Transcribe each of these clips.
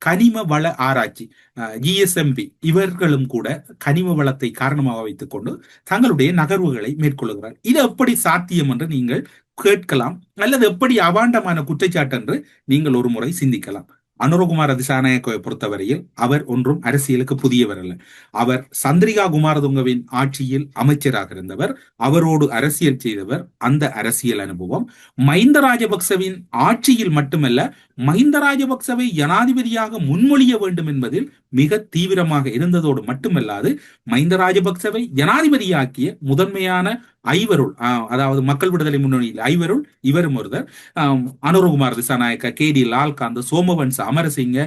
கனிம வள ஆராய்ச்சி ஜிஎஸ்எம்பி இவர்களும் கூட கனிம வளத்தை காரணமாக வைத்துக் கொண்டு தங்களுடைய நகர்வுகளை மேற்கொள்கிறார். இது எப்படி சாத்தியம் என்று நீங்கள் கேட்கலாம், அல்லது எப்படி அவாண்டமான குற்றச்சாட்டு என்று நீங்கள் ஒரு முறை சிந்திக்கலாம். அனுரகுமார திசாநாயக்கவை பொறுத்தவரையில் அவர் ஒன்றும் அரசியலுக்கு புதியவர் அல்ல. அவர் சந்திரிகா குமாரதுங்கவின் ஆட்சியில் அமைச்சராக இருந்தவர், அவரோடு அரசியல் செய்தவர். அந்த அரசியல் அனுபவம் மஹிந்த ராஜபக்சவின் ஆட்சியில் மட்டுமல்ல, மஹிந்த ராஜபக்சவை ஜனாதிபதியாக முன்மொழிய வேண்டும் என்பதில் மிக தீவிரமாக இருந்ததோடு மட்டுமல்லாது, மஹிந்த ராஜபக்சவை ஜனாதிபதியாக்கிய முதன்மையான ஐவருள், அதாவது மக்கள் விடுதலை முன்னணியில் ஐவருள் இவரும் ஒருவர். அனுரகுமார் திசாநாயக்க, கே.டி. லால்காந்த், சோமவன்ச அமரசிங்க,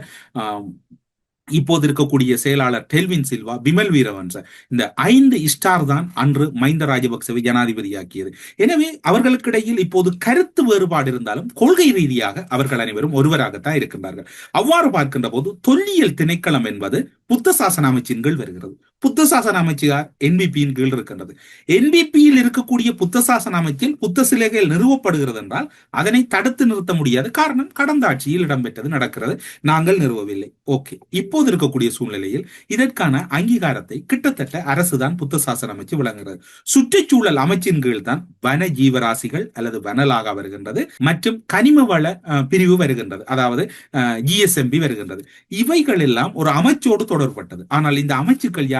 இப்போது இருக்கக்கூடிய செயலாளர் டெல்வின் சில்வா, பிமல் வீரவன்ச, இந்த 5 ஸ்டார் தான் அன்று மஹிந்த ராஜபக்சவை ஜனாதிபதியாக்கியது. எனவே அவர்களுக்கிடையில் இப்போது கருத்து வேறுபாடு இருந்தாலும் கொள்கை ரீதியாக அவர்கள் அனைவரும் ஒருவராகத்தான் இருக்கின்றார்கள். அவ்வாறு பார்க்கின்ற போது தொல்லியல் திணைக்களம் என்பது புத்த சாசன அமைச்சின் கீழ் வருகிறது. புத்த சாசன அமைச்சார் என்பிபியின் கீழ் இருக்கின்றது. என்பிபியில் இருக்கக்கூடிய புத்த சாசன அமைச்சில் புத்த சிலைகள் நிறுவப்படுகிறது என்றால் அதனை தடுத்து நிறுத்த முடியாது. காரணம், கடந்த ஆட்சியில் இடம்பெற்றது நடக்கிறது, நாங்கள் நிறுவவில்லை. ஓகே, இப்போது இருக்கக்கூடிய சூழ்நிலையில் இதற்கான அங்கீகாரத்தை கிட்டத்தட்ட அரசுதான் புத்த சாசன அமைச்சு வழங்குகிறது. சுற்றுச்சூழல் அமைச்சின் கீழ் தான் வன ஜீவராசிகள் அல்லது வனலாக வருகின்றது, மற்றும் கனிம வள பிரிவு வருகின்றது, அதாவது ஜிஎஸ்எம்பி வருகின்றது. இவைகள் எல்லாம் ஒரு அமைச்சோடு தொடர்பட்டது. ஆனால் இந்த அமைச்சுக்கள்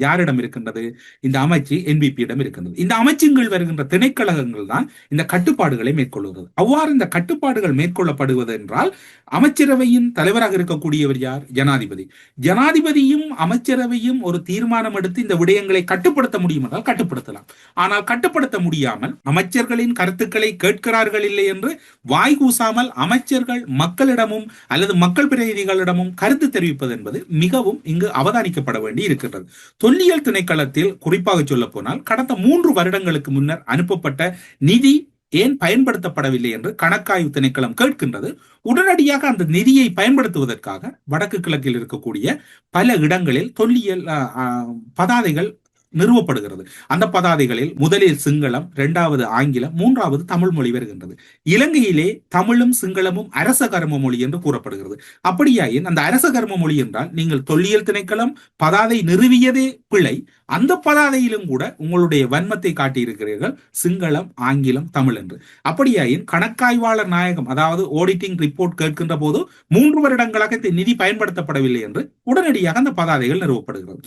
யாரிடம் இருக்கின்றது? இந்த அமைச்சு என்பிபியிடம் இருக்கின்றது. இந்த அமைச்சின் கீழ் வருகின்ற திணைக்களங்கள் தான் இந்த கட்டுப்பாடுகளை மேற்கொள்கிறது. அவ்வாறு இந்த கட்டுப்பாடுகள் மேற்கொள்ளப்படுவது என்றால் அமைச்சரவையின் தலைவராக இருக்கக்கூடியவர் யார்? ஜனாதிபதி. ஜனாதிபதியும் அமைச்சரவையும் ஒரு தீர்மானம் எடுத்து இந்த விடயங்களை கட்டுப்படுத்த முடியும் என்றால் கட்டுப்படுத்தலாம். ஆனால் கட்டுப்படுத்த முடியாமல் அமைச்சர்களின் கருத்துக்களை கேட்கிறார்கள் இல்லை என்று வாய் கூசாமல் அமைச்சர்கள் மக்களிடமும் அல்லது மக்கள் பிரதிநிதிகளிடமும் கருத்து தெரிவிப்பது என்பது மிகவும் இங்கு அவதானிக்கப்பட வேண்டி இருக்கின்றது. தொல்லியல் திணைக்களத்தில் குறிப்பாக சொல்ல போனால் கடந்த 3 வருடங்களுக்கு முன்னர் அனுப்பப்பட்ட நிதி ஏன் பயன்படுத்தப்படவில்லை என்று கணக்காய்வு திணைக்களம் கேட்கின்றது. உடனடியாக அந்த நிதியை பயன்படுத்துவதற்காக வடக்கு கிழக்கில் இருக்கக்கூடிய பல இடங்களில் தொல்லியல் பதாதைகள் நிறுவப்படுகிறது. அந்த பதாதைகளில் முதலில் சிங்களம், 2வது ஆங்கிலம், 3வது தமிழ் மொழி வருகின்றது. இலங்கையிலே தமிழும் சிங்களமும் அரச கர்ம மொழி என்று கூறப்படுகிறது. அப்படியாயின் அந்த அரச கர்ம மொழி என்றால் நீங்கள் தொல்லியல் திணைக்களம் பதாதை நிறுவியதே பிழை. அந்த பதாதையிலும் கூட உங்களுடைய வன்மத்தை காட்டியிருக்கிறீர்கள், சிங்களம், ஆங்கிலம், தமிழ் என்று. அப்படியாயின் கணக்காய்வாளர் நாயகம், அதாவது ஆடிட்டிங் ரிப்போர்ட் கேட்கின்ற போது 3 வருடங்களாக இந்த நிதி பயன்படுத்தப்படவில்லை என்று உடனடியாக அந்த பதாதைகள் நிறுவப்படுகிறது.